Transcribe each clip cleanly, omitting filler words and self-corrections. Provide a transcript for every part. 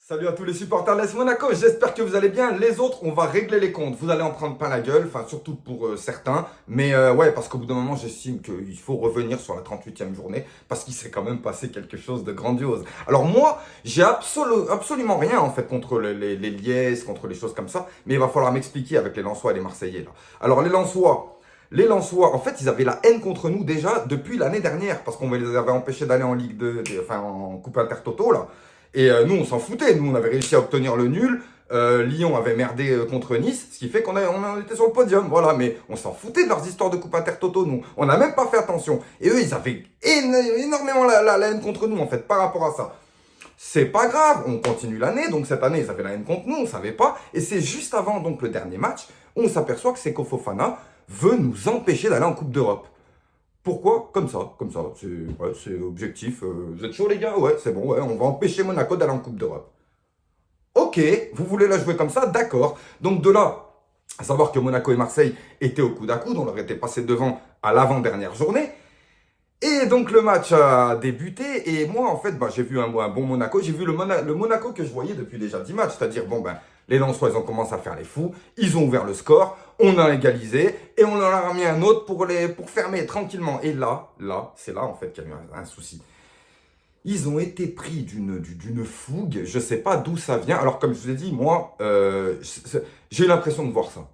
Salut à tous les supporters de l'AS Monaco, j'espère que vous allez bien. Les autres, on va régler les comptes. Vous allez en prendre plein la gueule, enfin surtout pour certains. Mais ouais, parce qu'au bout d'un moment, j'estime qu'il faut revenir sur la 38e journée parce qu'il s'est quand même passé quelque chose de grandiose. Alors moi, j'ai absolument rien en fait contre les liesses, contre les choses comme ça. Mais il va falloir m'expliquer avec les Lensois et les Marseillais là. Alors les Lensois, en fait, ils avaient la haine contre nous déjà depuis l'année dernière parce qu'on les avait empêchés d'aller en Ligue 2, enfin en Coupe Intertoto là. Et nous, on s'en foutait. Nous, on avait réussi à obtenir le nul. Lyon avait merdé contre Nice, ce qui fait on était sur le podium. Voilà, mais on s'en foutait de leurs histoires de Coupe Intertoto, nous. On n'a même pas fait attention. Et eux, ils avaient énormément la haine contre nous, en fait, par rapport à ça. C'est pas grave, on continue l'année. Donc cette année, ils avaient la haine contre nous, on savait pas. Et c'est juste avant donc le dernier match, on s'aperçoit que Seko Fofana veut nous empêcher d'aller en Coupe d'Europe. Pourquoi? Comme ça. C'est objectif. Vous êtes chaud les gars? Ouais, c'est bon, ouais, on va empêcher Monaco d'aller en Coupe d'Europe. Ok, vous voulez la jouer comme ça? D'accord. Donc de là, à savoir que Monaco et Marseille étaient au coude à coude, on leur était passé devant à l'avant-dernière journée. Et donc le match a débuté et moi en fait j'ai vu un bon Monaco, j'ai vu le Monaco que je voyais depuis déjà 10 matchs, c'est-à-dire les Lensois ils ont commencé à faire les fous, ils ont ouvert le score, on a égalisé et on en a remis un autre pour fermer tranquillement. Et là c'est là en fait qu'il y a eu un souci. Ils ont été pris d'une fougue, je sais pas d'où ça vient. Alors comme je vous ai dit, moi j'ai l'impression de voir ça.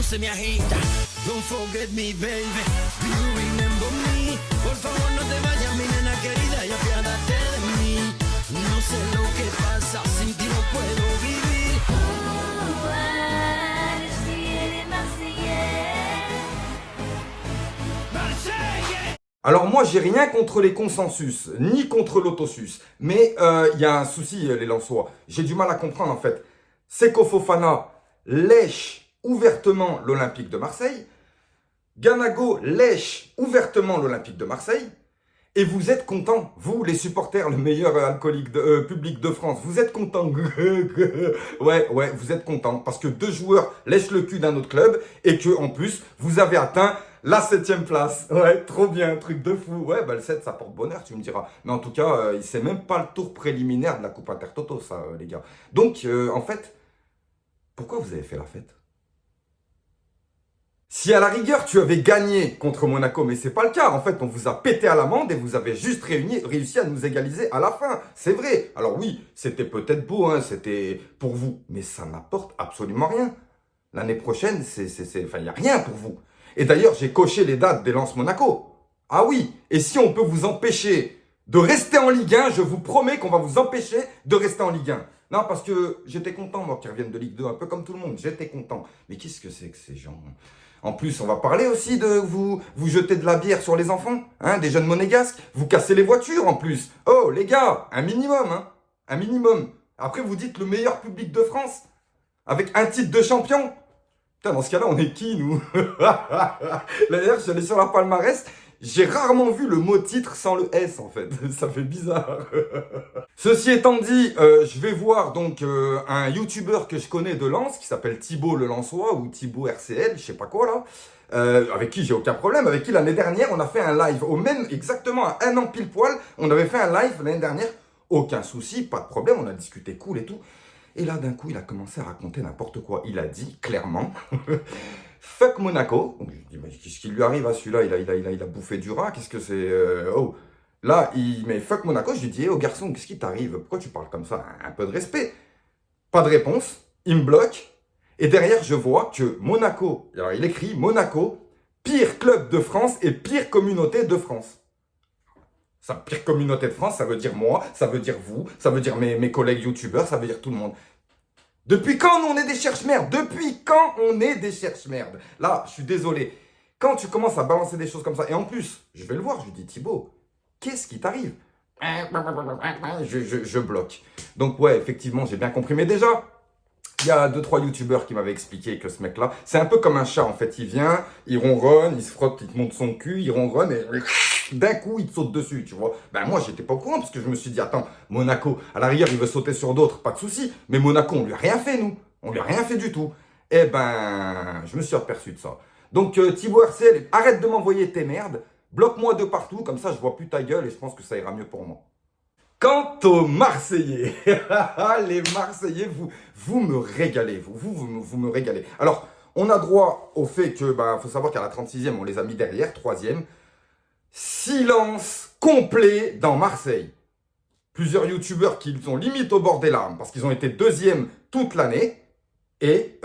Se me agita. Don't forget me, baby. Do you remember me? Por favor, no te vayas, mi nena querida, y apiádate de mí. No sé lo que pasa, sin ti no puedo vivir. Alors moi, j'ai rien contre les consensus, ni contre l'autosus. Mais il y a un souci, les Lensois. J'ai du mal à comprendre, en fait. Seko Fofana lèche ouvertement l'Olympique de Marseille. Ganago lèche ouvertement l'Olympique de Marseille. Et vous êtes contents, vous, les supporters, le meilleur alcoolique public de France, vous êtes contents. Ouais, vous êtes contents. Parce que deux joueurs lèchent le cul d'un autre club et que en plus, vous avez atteint la 7e place. Ouais, trop bien, truc de fou. Ouais, le 7, ça porte bonheur, tu me diras. Mais en tout cas, c'est même pas le tour préliminaire de la Coupe Intertoto, ça, les gars. Donc, en fait, pourquoi vous avez fait la fête? Si à la rigueur tu avais gagné contre Monaco, mais c'est pas le cas, en fait on vous a pété à l'amende et vous avez juste réussi à nous égaliser à la fin, c'est vrai. Alors oui, c'était peut-être beau, hein, c'était pour vous, mais ça n'apporte absolument rien. L'année prochaine, il n'y a rien pour vous. Et d'ailleurs, j'ai coché les dates des Lens Monaco. Ah oui, et si on peut vous empêcher de rester en Ligue 1, je vous promets qu'on va vous empêcher de rester en Ligue 1. Non, parce que j'étais content, moi, qu'ils reviennent de Ligue 2, un peu comme tout le monde, j'étais content. Mais qu'est-ce que c'est que ces gens? En plus, on va parler aussi de vous jeter de la bière sur les enfants, hein, des jeunes monégasques, vous cassez les voitures en plus. Oh, les gars, un minimum, hein, un minimum. Après, vous dites le meilleur public de France, avec un titre de champion. Putain, dans ce cas-là, on est qui, nous? D'ailleurs, je suis allé sur leur palmarès, j'ai rarement vu le mot titre sans le S, en fait. Ça fait bizarre. Ceci étant dit, je vais voir donc un YouTuber que je connais de Lens, qui s'appelle Thibaut le Lensois, ou Thibaut RCL, je sais pas quoi, là. Avec qui j'ai aucun problème, avec qui l'année dernière, on a fait un live. Exactement à un an pile poil, on avait fait un live l'année dernière. Aucun souci, pas de problème, on a discuté cool et tout. Et là, d'un coup, il a commencé à raconter n'importe quoi. Il a dit, clairement... Fuck Monaco. Donc, je dis, mais qu'est-ce qui lui arrive à celui-là? Il a bouffé du rat. Qu'est-ce que c'est Oh. Là, il met fuck Monaco. Je lui dis, oh garçon, qu'est-ce qui t'arrive? Pourquoi tu parles comme ça? Un peu de respect. Pas de réponse. Il me bloque. Et derrière, je vois que Monaco, alors il écrit Monaco, pire club de France et pire communauté de France. Ça, pire communauté de France, ça veut dire moi, ça veut dire vous, ça veut dire mes collègues youtubeurs, ça veut dire tout le monde. Depuis quand on est des cherche-merde? Depuis quand on est des cherche-merde? Là, je suis désolé. Quand tu commences à balancer des choses comme ça, et en plus, je vais le voir, je lui dis, Thibaut, qu'est-ce qui t'arrive? Je bloque. Donc ouais, effectivement, j'ai bien compris. Mais déjà, Il y a 2-3 youtubeurs qui m'avaient expliqué que ce mec-là, c'est un peu comme un chat en fait. Il vient, il ronronne, il se frotte, il te monte son cul, il ronronne et d'un coup il te saute dessus, tu vois. Ben moi j'étais pas au courant parce que je me suis dit, attends, Monaco, à la rigueur il veut sauter sur d'autres, pas de souci. Mais Monaco, on lui a rien fait nous. On lui a rien fait du tout. Eh ben, je me suis aperçu de ça. Donc Thibaut RCL, arrête de m'envoyer tes merdes. Bloque-moi de partout, comme ça je vois plus ta gueule et je pense que ça ira mieux pour moi. Quant aux Marseillais, les Marseillais, vous me régalez, vous me régalez. Alors, on a droit au fait que, faut savoir qu'à la 36e, on les a mis derrière, 3e. Silence complet dans Marseille. Plusieurs youtubeurs qui sont limite au bord des larmes parce qu'ils ont été 2e toute l'année. Et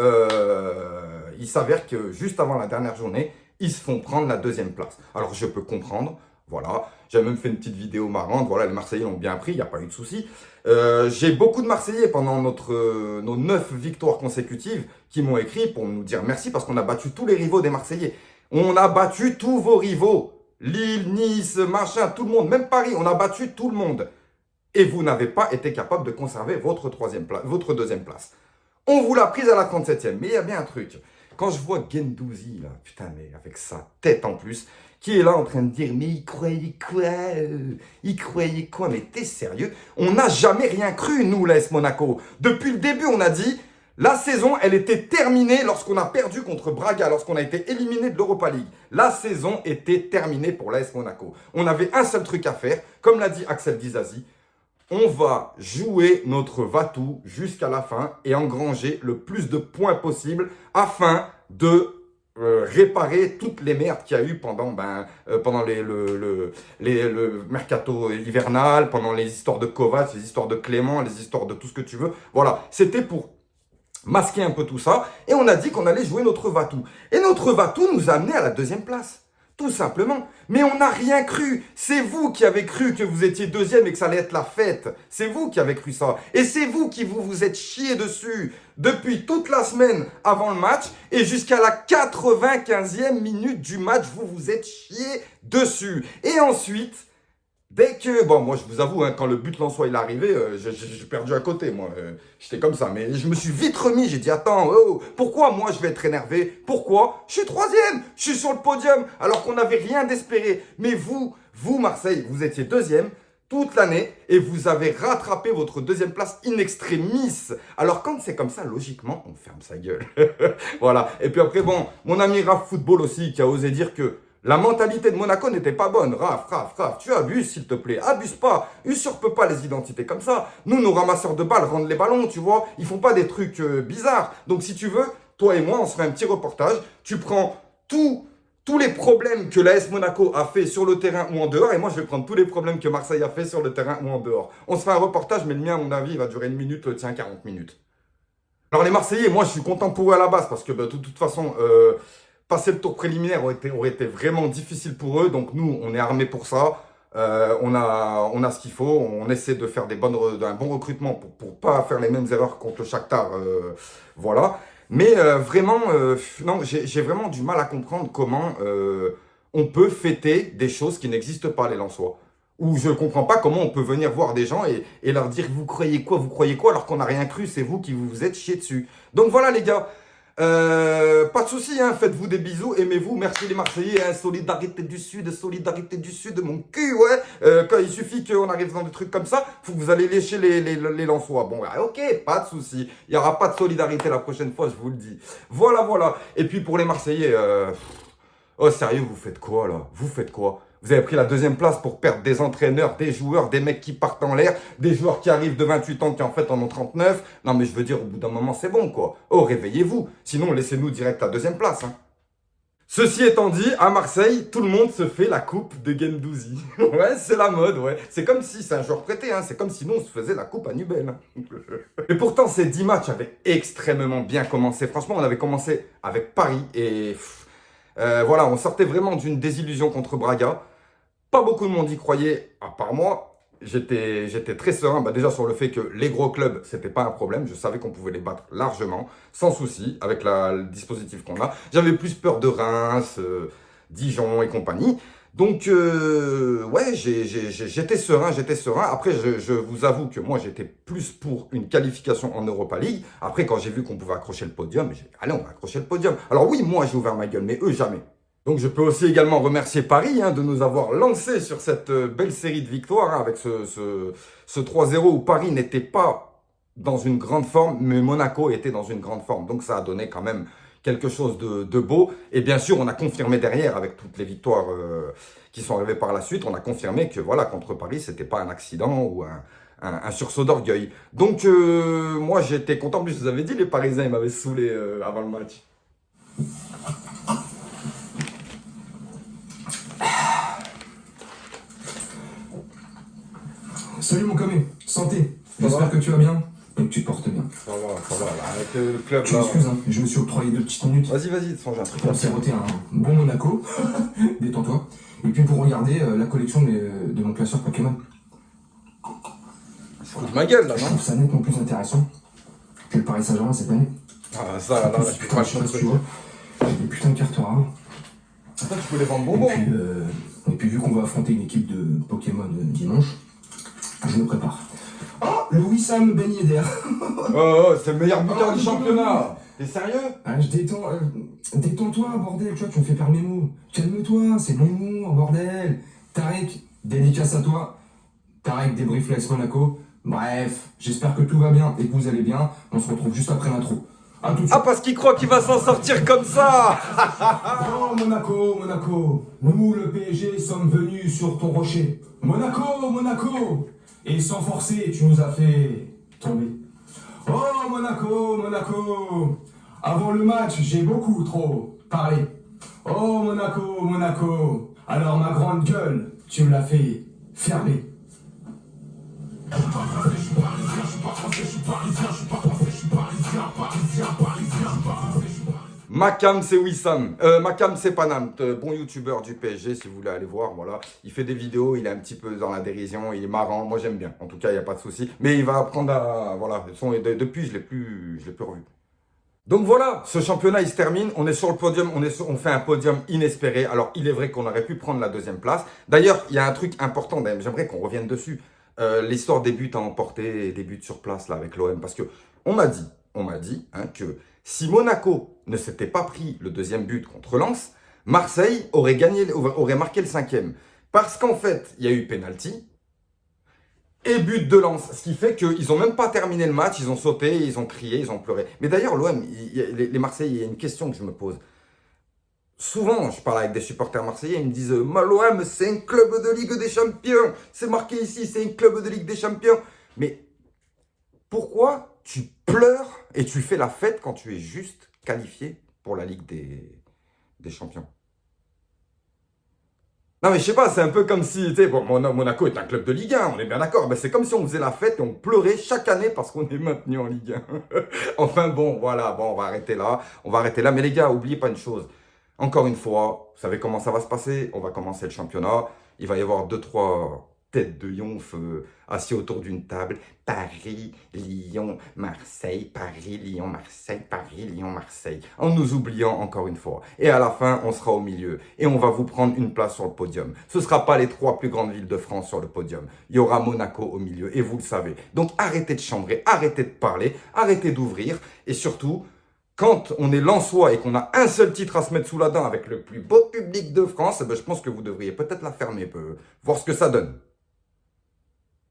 il s'avère que juste avant la dernière journée, ils se font prendre la 2e place. Alors, je peux comprendre. Voilà, j'avais même fait une petite vidéo marrante. Voilà, les Marseillais l'ont bien pris, il n'y a pas eu de souci. J'ai beaucoup de Marseillais pendant nos 9 victoires consécutives qui m'ont écrit pour nous dire merci parce qu'on a battu tous les rivaux des Marseillais. On a battu tous vos rivaux. Lille, Nice, machin, tout le monde, même Paris, on a battu tout le monde. Et vous n'avez pas été capable de conserver votre 2e place. On vous l'a prise à la 37e, mais il y a bien un truc. Quand je vois Guendouzi, là, putain, mais avec sa tête en plus, qui est là en train de dire « Mais il croyait quoi Il croyait quoi ?» Mais t'es sérieux? On n'a jamais rien cru, nous, l'AS Monaco. Depuis le début, on a dit « La saison, elle était terminée lorsqu'on a perdu contre Braga, lorsqu'on a été éliminé de l'Europa League. La saison était terminée pour l'AS Monaco. On avait un seul truc à faire, comme l'a dit Axel Dizazi. On va jouer notre va-tout jusqu'à la fin et engranger le plus de points possible afin de réparer toutes les merdes qu'il y a eu pendant le mercato hivernal, pendant les histoires de Kovac, les histoires de Clément, les histoires de tout ce que tu veux. Voilà, c'était pour masquer un peu tout ça et on a dit qu'on allait jouer notre va-tout. Et notre va-tout nous a amené à la 2e place. Tout simplement. Mais on n'a rien cru. C'est vous qui avez cru que vous étiez 2e et que ça allait être la fête. C'est vous qui avez cru ça. Et c'est vous qui vous êtes chié dessus depuis toute la semaine avant le match et jusqu'à la 95e minute du match, vous vous êtes chié dessus. Et ensuite, dès que, moi je vous avoue, quand le but Lensois il est arrivé, j'ai perdu à côté, moi. J'étais comme ça, mais je me suis vite remis, j'ai dit, attends, pourquoi moi je vais être énervé? Pourquoi? Je suis 3e, je suis sur le podium, alors qu'on n'avait rien d'espéré. Mais vous Marseille, vous étiez 2e toute l'année et vous avez rattrapé votre 2e place in extremis. Alors quand c'est comme ça, logiquement, on ferme sa gueule. Voilà. Et puis après, mon ami Raph Football aussi, qui a osé dire que la mentalité de Monaco n'était pas bonne. Raph, tu abuses s'il te plaît. Abuse pas. Usurpe pas les identités comme ça. Nous, nos ramasseurs de balles rendent les ballons, tu vois. Ils font pas des trucs bizarres. Donc si tu veux, toi et moi, on se fait un petit reportage. Tu prends tous les problèmes que l'AS Monaco a fait sur le terrain ou en dehors. Et moi, je vais prendre tous les problèmes que Marseille a fait sur le terrain ou en dehors. On se fait un reportage, mais le mien, à mon avis, il va durer 1 minute, 40 minutes. Alors les Marseillais, moi, je suis content pour eux à la base parce que de toute façon... passer le tour préliminaire aurait été vraiment difficile pour eux. Donc nous, on est armés pour ça. On a ce qu'il faut. On essaie de faire un bon recrutement pour pas faire les mêmes erreurs contre le Shakhtar. Voilà. Mais vraiment, non, j'ai vraiment du mal à comprendre comment on peut fêter des choses qui n'existent pas, les Lensois. Ou je ne comprends pas comment on peut venir voir des gens et leur dire « Vous croyez quoi, alors qu'on n'a rien cru, c'est vous qui vous êtes chiés dessus. » Donc voilà les gars. Pas de soucis, faites-vous des bisous, aimez-vous, merci les Marseillais, solidarité du Sud, mon cul, ouais. Quand il suffit qu'on arrive dans des trucs comme ça, faut que vous allez lécher les Lensois. Bon, ok, pas de soucis, il n'y aura pas de solidarité la prochaine fois, je vous le dis. Voilà. Et puis pour les Marseillais, oh sérieux, vous faites quoi là? Vous faites quoi? Vous avez pris la 2e place pour perdre des entraîneurs, des joueurs, des mecs qui partent en l'air, des joueurs qui arrivent de 28 ans qui en fait en ont 39. Non mais je veux dire, au bout d'un moment, c'est bon quoi. Oh, réveillez-vous. Sinon, laissez-nous direct la 2e place. Ceci étant dit, à Marseille, tout le monde se fait la coupe de Guendouzi. Ouais, c'est la mode, ouais. C'est comme si, c'est un joueur prêté, c'est comme si nous, on se faisait la coupe à Nubel. Et pourtant, ces 10 matchs avaient extrêmement bien commencé. Franchement, on avait commencé avec Paris et... voilà, on sortait vraiment d'une désillusion contre Braga. Pas beaucoup de monde y croyait, à part moi. J'étais très serein, déjà sur le fait que les gros clubs, c'était pas un problème. Je savais qu'on pouvait les battre largement, sans souci, avec le dispositif qu'on a. J'avais plus peur de Reims, Dijon et compagnie. Donc, ouais, j'étais serein. Après, je vous avoue que moi, j'étais plus pour une qualification en Europa League. Après, quand j'ai vu qu'on pouvait accrocher le podium, j'ai dit, allez, on va accrocher le podium. Alors oui, moi, j'ai ouvert ma gueule, mais eux, jamais. Donc, je peux aussi également remercier Paris de nous avoir lancé sur cette belle série de victoires avec ce 3-0 où Paris n'était pas dans une grande forme, mais Monaco était dans une grande forme. Donc, ça a donné quand même quelque chose de beau. Et bien sûr, on a confirmé derrière, avec toutes les victoires qui sont arrivées par la suite, on a confirmé que voilà, contre Paris, c'était pas un accident ou un sursaut d'orgueil. Donc, moi, j'étais content. En plus, je vous avais dit, les Parisiens, ils m'avaient saoulé avant le match. Salut mon camé, santé. J'espère que tu vas bien et que tu te portes bien. Ça va, là, avec le club, Tu là. m'excuses, hein, je me suis octroyé 2 petites minutes Vas-y, de changer un truc. pour siroter un bon Monaco, détends-toi, et puis pour regarder la collection de mon classeur Pokémon. Je fous de ma gueule, là, Je non? trouve ça nettement plus intéressant que le Paris Saint-Germain cette année. Ah, ça, là, je suis pas Je sais pas si tu vois, j'ai des putains de cartes rares. Attends, tu peux les vendre bonbons. Et puis vu qu'on va affronter une équipe de Pokémon dimanche, je me prépare. Oh, le Wissam Ben Yedder. Oh, c'est le meilleur buteur du championnat. T'es sérieux? Ah, je détends. Détends-toi, bordel, tu vois, tu me fais perdre mes mots. Calme-toi, c'est bon humour, bordel. Tarek, dédicace à toi. Tarek débrief l'AS Monaco. Bref, j'espère que tout va bien et que vous allez bien. On se retrouve juste après l'intro. À tout de suite. Ah, parce qu'il croit qu'il va s'en sortir comme ça. Oh, Monaco. Nous, le PSG, sommes venus sur ton rocher. Monaco. Et sans forcer, tu nous as fait tomber. Oh, Monaco. Avant le match, j'ai beaucoup trop parlé. Oh, Monaco. Alors ma grande gueule, tu me l'as fait fermer. Makam, c'est Wissam. Makam, c'est Panam. Bon youtubeur du PSG, si vous voulez aller voir. Voilà. Il fait des vidéos, il est un petit peu dans la dérision, il est marrant. Moi, j'aime bien. En tout cas, il n'y a pas de souci. Mais il va apprendre à. Voilà. Depuis, je l'ai plus revu. Donc voilà, ce championnat, il se termine. On est sur le podium. On fait un podium inespéré. Alors, il est vrai qu'on aurait pu prendre la deuxième place. D'ailleurs, il y a un truc important. J'aimerais qu'on revienne dessus. L'histoire des buts à emporter et des buts sur place là avec l'OM. Parce que on m'a dit que si Monaco ne s'était pas pris le deuxième but contre Lens, Marseille aurait marqué le 5e. Parce qu'en fait, il y a eu penalty et but de Lens. Ce qui fait qu'ils n'ont même pas terminé le match, ils ont sauté, ils ont crié, ils ont pleuré. Mais d'ailleurs, l'OM, les Marseillais, il y a une question que je me pose. Souvent, je parle avec des supporters marseillais, ils me disent « l'OM, c'est un club de Ligue des Champions. C'est marqué ici, c'est un club de Ligue des Champions. » Mais pourquoi tu pleures et tu fais la fête quand tu es juste qualifié pour la Ligue des Champions? Non mais je sais pas, c'est un peu comme si, tu sais, bon, Monaco est un club de Ligue 1, on est bien d'accord, mais c'est comme si on faisait la fête et on pleurait chaque année parce qu'on est maintenu en Ligue 1. Enfin bon, voilà, bon, on va arrêter là. Mais les gars, oubliez pas une chose. Encore une fois, vous savez comment ça va se passer? On va commencer le championnat. Il va y avoir 2-3 têtes de yonf assis autour d'une table. Paris, Lyon, Marseille, Paris, Lyon, Marseille, Paris, Lyon, Marseille. En nous oubliant encore une fois. Et à la fin, on sera au milieu. Et on va vous prendre une place sur le podium. Ce ne sera pas les 3 plus grandes villes de France sur le podium. Il y aura Monaco au milieu. Et vous le savez. Donc arrêtez de chambrer, arrêtez de parler, arrêtez d'ouvrir. Et surtout, quand on est lensois et qu'on a un seul titre à se mettre sous la dent avec le plus beau public de France, je pense que vous devriez peut-être la fermer, voir ce que ça donne.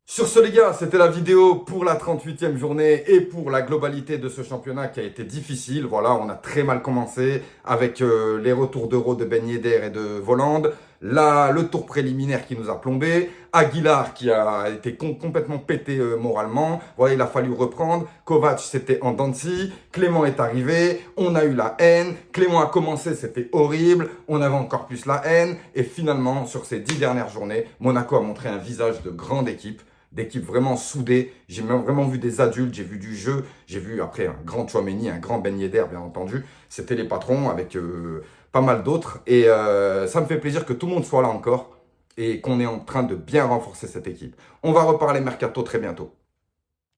Sur ce les gars, c'était la vidéo pour la 38e journée et pour la globalité de ce championnat qui a été difficile. Voilà, on a très mal commencé avec les retours d'Euro de Ben Yedder et de Voland. Là, le tour préliminaire qui nous a plombé. Aguilar qui a été complètement pété moralement. Voilà, il a fallu reprendre. Kovac, c'était en dents de scie. Clément est arrivé. On a eu la haine. Clément a commencé, c'était horrible. On avait encore plus la haine. Et finalement, sur ces 10 dernières journées, Monaco a montré un visage de grande équipe. D'équipe vraiment soudée. J'ai vraiment vu des adultes, j'ai vu du jeu. J'ai vu après un grand Tchouaméni, un grand Ben Yedder, bien entendu. C'était les patrons avec pas mal d'autres. Et ça me fait plaisir que tout le monde soit là encore et qu'on est en train de bien renforcer cette équipe. On va reparler mercato très bientôt.